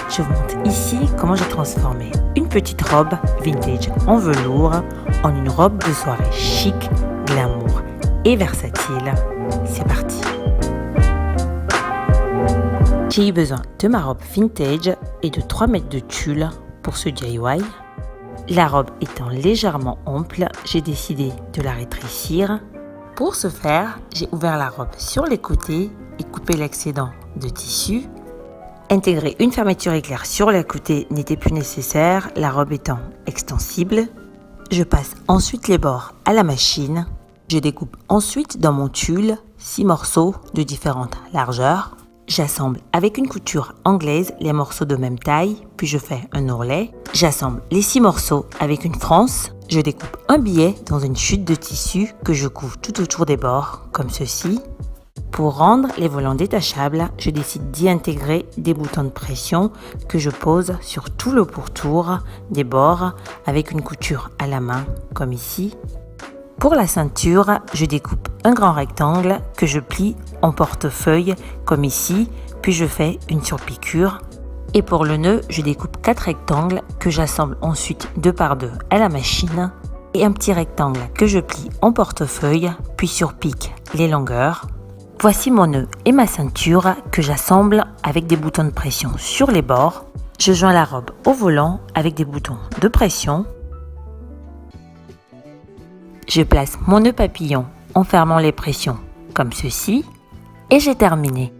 je vous montre ici comment j'ai transformé une petite robe vintage en velours en une robe de soirée chic, glamour et versatile. C'est parti! J'ai eu besoin de ma robe vintage et de 3 mètres de tulle pour ce DIY. La robe étant légèrement ample, j'ai décidé de la rétrécir. Pour ce faire, j'ai ouvert la robe sur les côtés et coupé l'excédent de tissu. Intégrer une fermeture éclair sur les côtés n'était plus nécessaire, la robe étant extensible. Je passe ensuite les bords à la machine. Je découpe ensuite dans mon tulle 6 morceaux de différentes largeurs. J'assemble avec une couture anglaise les morceaux de même taille, puis je fais un ourlet. J'assemble les 6 morceaux avec une France. Je découpe un billet dans une chute de tissu que je couvre tout autour des bords, comme ceci. Pour rendre les volants détachables, je décide d'y intégrer des boutons de pression que je pose sur tout le pourtour des bords avec une couture à la main, comme ici. Pour la ceinture, je découpe un grand rectangle que je plie en portefeuille, comme ici, puis je fais une surpiqûre. Et pour le nœud, je découpe 4 rectangles que j'assemble ensuite 2 par 2 à la machine et un petit rectangle que je plie en portefeuille, puis surpique les longueurs. Voici mon nœud et ma ceinture que j'assemble avec des boutons de pression sur les bords. Je joins la robe au volant avec des boutons de pression. Je place mon nœud papillon en fermant les pressions comme ceci et j'ai terminé.